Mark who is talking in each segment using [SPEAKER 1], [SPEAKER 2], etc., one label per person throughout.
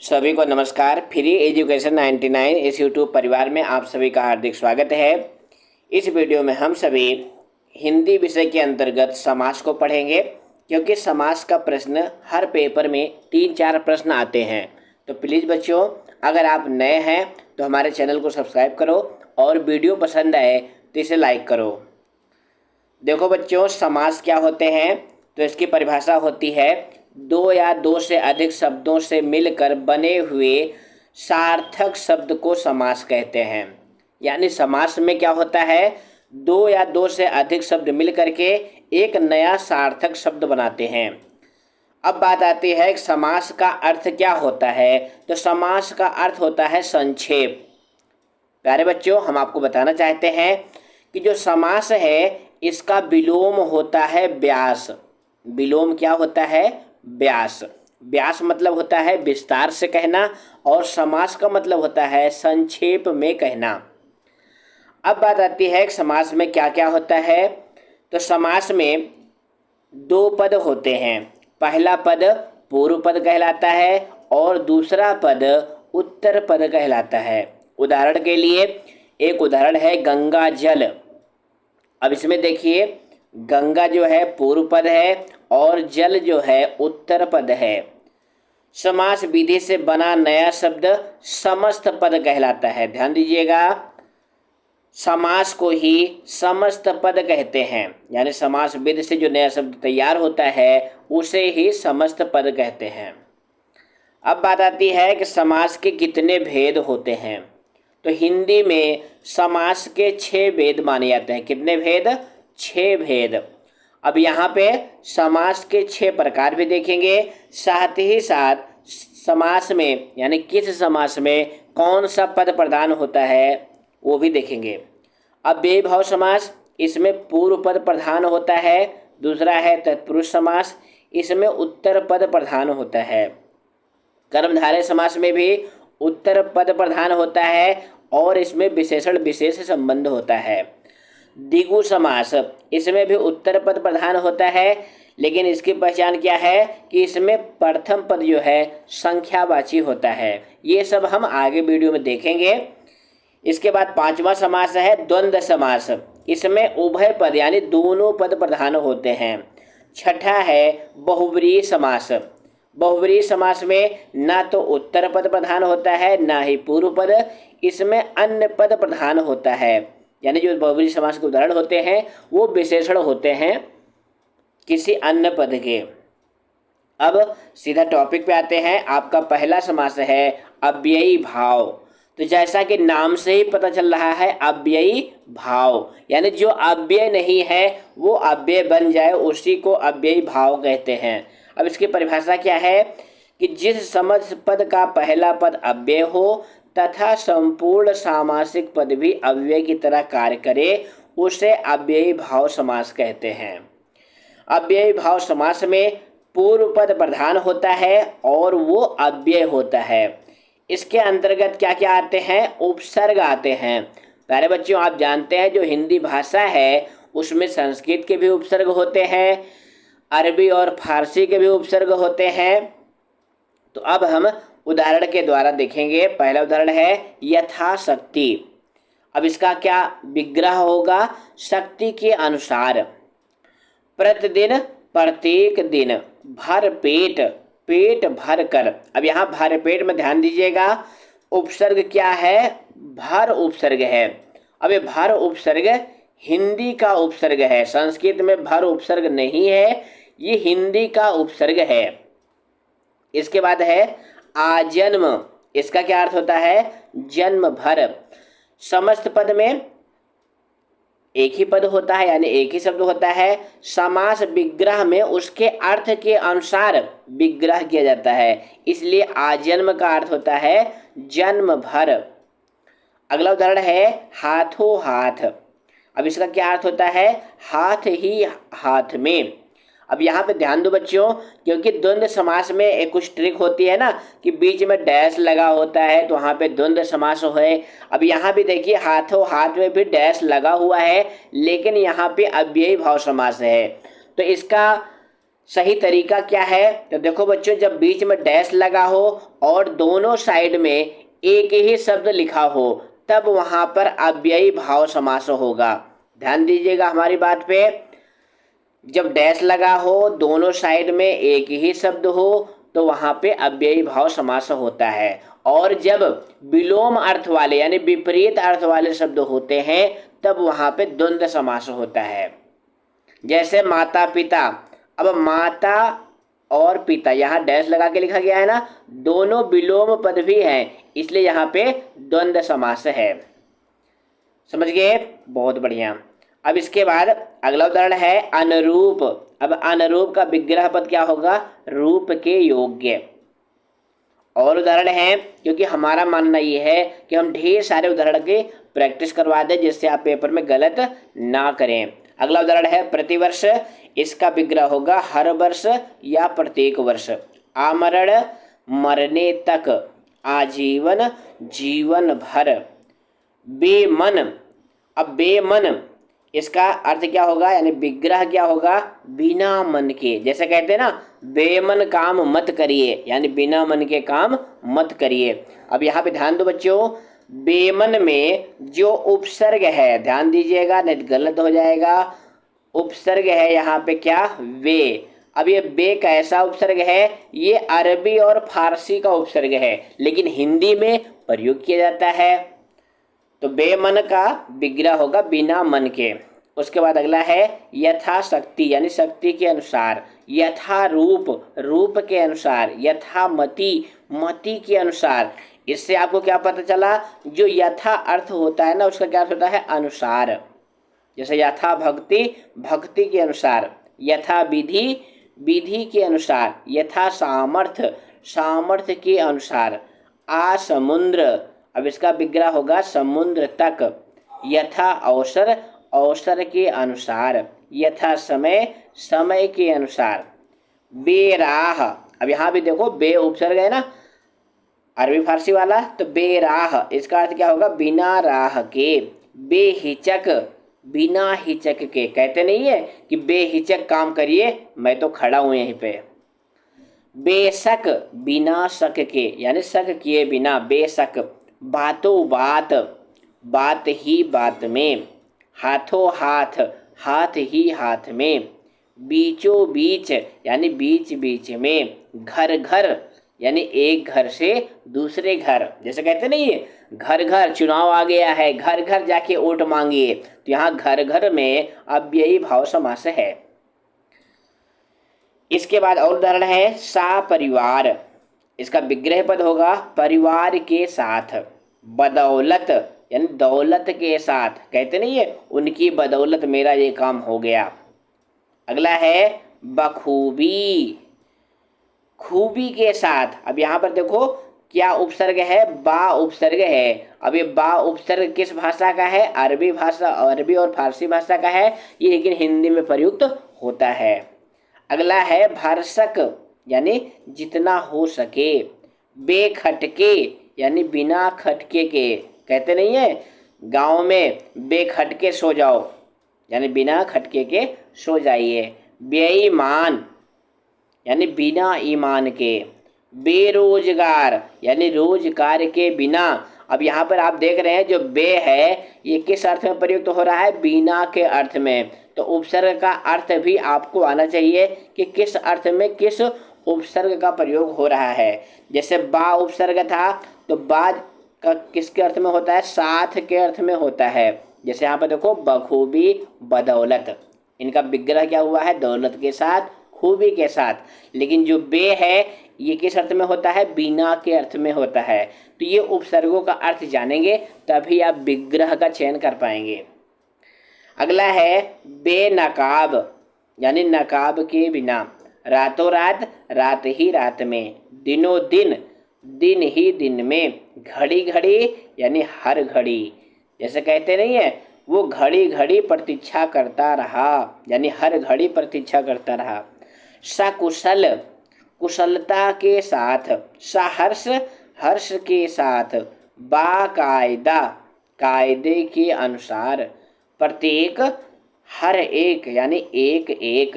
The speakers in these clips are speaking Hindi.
[SPEAKER 1] सभी को नमस्कार। फ्री एजुकेशन 99 इस यूट्यूब परिवार में आप सभी का हार्दिक स्वागत है। इस वीडियो में हम सभी हिंदी विषय के अंतर्गत समास को पढ़ेंगे, क्योंकि समास का प्रश्न हर पेपर में 3-4 प्रश्न आते हैं। तो प्लीज़ बच्चों, अगर आप नए हैं तो हमारे चैनल को सब्सक्राइब करो और वीडियो पसंद आए तो इसे लाइक करो। देखो बच्चों, समास क्या होते हैं, तो इसकी परिभाषा होती है दो या दो से अधिक शब्दों से मिलकर बने हुए सार्थक शब्द को समास कहते हैं। यानी समास में क्या होता है, दो या दो से अधिक शब्द मिलकर के एक नया सार्थक शब्द बनाते हैं। अब बात आती है कि समास का अर्थ क्या होता है। तो समास का अर्थ होता है संक्षेप। प्यारे बच्चों, हम आपको बताना चाहते हैं कि जो समास है इसका विलोम होता है व्यास। विलोम क्या होता है? व्यास। व्यास मतलब होता है विस्तार से कहना, और समास का मतलब होता है संक्षेप में कहना। अब बात आती है कि समास में क्या क्या होता है। तो समास में दो पद होते हैं। पहला पद पूर्व पद कहलाता है और दूसरा पद उत्तर पद कहलाता है। उदाहरण के लिए एक उदाहरण है गंगा जल। अब इसमें देखिए, गंगा जो है पूर्व पद है और जल जो है उत्तर पद है। समास विधि से बना नया शब्द समस्त पद कहलाता है। ध्यान दीजिएगा, समास को ही समस्त पद कहते हैं। यानी समास विधि से जो नया शब्द तैयार होता है उसे ही समस्त पद कहते हैं। अब बात आती है कि समास के कितने भेद होते हैं। तो हिंदी में समास के 6 भेद माने जाते हैं। कितने भेद? 6 भेद। अब यहाँ पे समास के 6 प्रकार भी देखेंगे, साथ ही साथ समास में यानी किस समास में कौन सा पद प्रधान होता है वो भी देखेंगे। अब बेभाव समास, इसमें पूर्व पद प्रधान होता है। दूसरा है तत्पुरुष समास, इसमें उत्तर पद प्रधान होता है। कर्मधारय समास में भी उत्तर पद प्रधान होता है और इसमें विशेषण विशेष संबंध होता है। द्विगु समास, इसमें भी उत्तर पद प्रधान होता है, लेकिन इसकी पहचान क्या है कि इसमें प्रथम पद जो है संख्यावाची होता है। ये सब हम आगे वीडियो में देखेंगे। इसके बाद पांचवा समास है द्वंद्व समास। इसमें उभय पद यानी दोनों पद प्रधान होते हैं। छठा है बहुव्रीहि समास। बहुव्रीहि समास में ना तो उत्तर पद प्रधान होता है ना ही पूर्व पद, इसमें अन्य पद प्रधान होता है। यानी जो बहुव्रीहि समास के उदाहरण होते हैं वो विशेषण होते हैं किसी अन्य पद के। अब सीधा टॉपिक पे आते हैं। आपका पहला समास है अव्ययी भाव। तो जैसा कि नाम से ही पता चल रहा है अव्ययी भाव, यानी जो अव्यय नहीं है वो अव्यय बन जाए उसी को अव्ययी भाव कहते हैं। अब इसकी परिभाषा क्या है कि जिस समस्त पद का पहला पद अव्यय हो तथा संपूर्ण सामासिक पद भी अव्यय की तरह कार्य करे उसे अव्ययी भाव समास कहते हैं। अव्ययी भाव समास में पूर्व पद प्रधान होता है और वो अव्यय होता है। इसके अंतर्गत क्या क्या आते हैं? उपसर्ग आते हैं। प्यारे बच्चों, आप जानते हैं जो हिंदी भाषा है उसमें संस्कृत के भी उपसर्ग होते हैं, अरबी और फारसी के भी उपसर्ग होते हैं। तो अब हम उदाहरण के द्वारा देखेंगे। पहला उदाहरण है यथाशक्ति। अब इसका क्या विग्रह होगा? शक्ति के अनुसार। प्रतिदिन, प्रत्येक दिन, भर पेट, पेट भर कर। अब यहाँ भर पेट में ध्यान दीजिएगा, उपसर्ग क्या है? भर उपसर्ग है। अब ये भर उपसर्ग हिंदी का उपसर्ग है, संस्कृत में भर उपसर्ग नहीं है, ये हिंदी का उपसर्ग है। इसके बाद है आजन्म। इसका क्या अर्थ होता है? जन्म भर। समस्त पद में एक ही पद होता है यानी एक ही शब्द होता है। समास विग्रह में उसके अर्थ के अनुसार विग्रह किया जाता है, इसलिए आजन्म का अर्थ होता है जन्म भर। अगला उदाहरण है हाथों हाथ। अब इसका क्या अर्थ होता है? हाथ ही हाथ में। अब यहाँ पे ध्यान दो बच्चों, क्योंकि द्वंद्व समास में एक कुछ ट्रिक होती है ना कि बीच में डैश लगा होता है तो वहाँ पे द्वंद्व समास है। अब यहाँ भी देखिए हाथों हाथ में भी डैश लगा हुआ है, लेकिन यहाँ पे अव्ययी भाव समास है। तो इसका सही तरीका क्या है? तो देखो बच्चों, जब बीच में डैश लगा हो और दोनों साइड में एक ही शब्द लिखा हो तब वहां पर अव्ययी भाव समास होगा। ध्यान दीजिएगा हमारी बात पे। जब डैश लगा हो, दोनों साइड में एक ही शब्द हो, तो वहां पे अव्ययी भाव समास होता है। और जब विलोम अर्थ वाले यानी विपरीत अर्थ वाले शब्द होते हैं तब वहां पे द्वंद्व समास होता है। जैसे माता पिता, अब माता और पिता यहाँ डैश लगा के लिखा गया है ना, दोनों विलोम पद भी हैं, इसलिए यहाँ पे द्वंद्व समास है। समझ गए? बहुत बढ़िया। अब इसके बाद अगला उदाहरण है अनुरूप। अब अनुरूप का विग्रह पद क्या होगा? रूप के योग्य। और उदाहरण है, क्योंकि हमारा मानना ये है कि हम ढेर सारे उदाहरण की प्रैक्टिस करवा दें जिससे आप पेपर में गलत ना करें। अगला उदाहरण है प्रतिवर्ष। इसका विग्रह होगा हर वर्ष या प्रत्येक वर्ष। आमरण मरने तक, आजीवन जीवन भर, बेमन। अब बेमन इसका अर्थ क्या होगा यानी विग्रह क्या होगा? बिना मन के। जैसे कहते हैं ना, बेमन काम मत करिए, यानी बिना मन के काम मत करिए। अब यहाँ पे ध्यान दो बच्चों, बेमन में जो उपसर्ग है, ध्यान दीजिएगा नहीं तो गलत हो जाएगा। उपसर्ग है यहाँ पे क्या? वे। अब ये बे कैसा उपसर्ग है? ये अरबी और फारसी का उपसर्ग है, लेकिन हिंदी में प्रयोग किया जाता है। तो बेमन का विग्रह होगा बिना मन के। उसके बाद अगला है यथाशक्ति यानी शक्ति के अनुसार, यथा रूप रूप के अनुसार, यथा मति मति के अनुसार। इससे आपको क्या पता चला? जो यथा अर्थ होता है ना, उसका क्या अर्थ होता है? अनुसार। जैसे यथा भक्ति भक्ति के अनुसार, यथा विधि विधि के अनुसार, यथा सामर्थ्य सामर्थ्य के अनुसार। आ समुद्र, अब इसका विग्रह होगा समुद्र तक। यथा अवसर अवसर के अनुसार, यथा समय समय के अनुसार। बेराह, अब यहाँ भी देखो बे उपसर्ग है ना अरबी फारसी वाला, तो बेराह इसका अर्थ क्या होगा? बिना राह के। बेहिचक बिना हिचक के। कहते नहीं है कि बेहिचक काम करिए, मैं तो खड़ा हूं यहीं पे। बेशक बिना शक के यानी शक किए बिना, बेशक। बातों बात बात ही बात में, हाथों हाथ हाथ ही हाथ में। बीचों बीच यानी बीच बीच में। घर घर यानी एक घर से दूसरे घर। जैसे कहते नहीं है घर घर चुनाव आ गया है, घर घर जाके वोट मांगिए, तो यहाँ घर घर में अव्ययी भाव समास है। इसके बाद और उदाहरण है सा परिवार। इसका विग्रह पद होगा परिवार के साथ। बदौलत यानी दौलत के साथ। कहते नहीं है उनकी बदौलत मेरा ये काम हो गया। अगला है बखूबी खूबी के साथ। अब यहाँ पर देखो क्या उपसर्ग है? बा उपसर्ग है। अब ये बा उपसर्ग किस भाषा का है? अरबी भाषा, अरबी और फारसी भाषा का है ये, लेकिन हिंदी में प्रयुक्त होता है। अगला है भरसक यानी जितना हो सके। बेखटके यानी बिना खटके के। कहते नहीं है गांव में बेखटके सो जाओ, यानी बिना खटके के सो जाइए। बेईमान यानी बिना ईमान के। बेरोजगार यानी रोजगार के बिना। अब यहाँ पर आप देख रहे हैं जो बे है ये किस अर्थ में प्रयुक्त हो रहा है? बिना के अर्थ में। तो उपसर्ग का अर्थ भी आपको आना चाहिए कि किस अर्थ में किस उपसर्ग का प्रयोग हो रहा है। जैसे बा उपसर्ग था तो बा का किसके अर्थ में होता है? साथ के अर्थ में होता है। जैसे यहाँ पर देखो बखूबी बदौलत, इनका विग्रह क्या हुआ है? दौलत के साथ खूबी के साथ। लेकिन जो बे है ये किस अर्थ में होता है? बिना के अर्थ में होता है। तो ये उपसर्गों का अर्थ जानेंगे तभी आप विग्रह का चयन कर पाएंगे। अगला है बेनकाब यानी नकाब के बिना। रातों रात रात ही रात में। दिनों दिन दिन ही दिन में। घड़ी घड़ी यानी हर घड़ी। जैसे कहते नहीं है वो घड़ी घड़ी प्रतीक्षा करता रहा, यानी हर घड़ी प्रतीक्षा करता रहा। सकुशल कुशलता के साथ। सहर्ष हर्ष के साथ। बाकायदा कायदे के अनुसार। प्रत्येक हर एक यानी एक एक।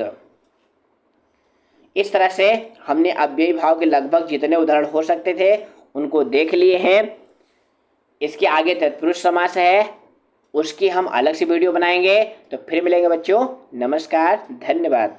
[SPEAKER 1] इस तरह से हमने अव्ययी भाव के लगभग जितने उदाहरण हो सकते थे उनको देख लिए हैं। इसके आगे तत्पुरुष समास है, उसकी हम अलग से वीडियो बनाएंगे। तो फिर मिलेंगे बच्चों, नमस्कार, धन्यवाद।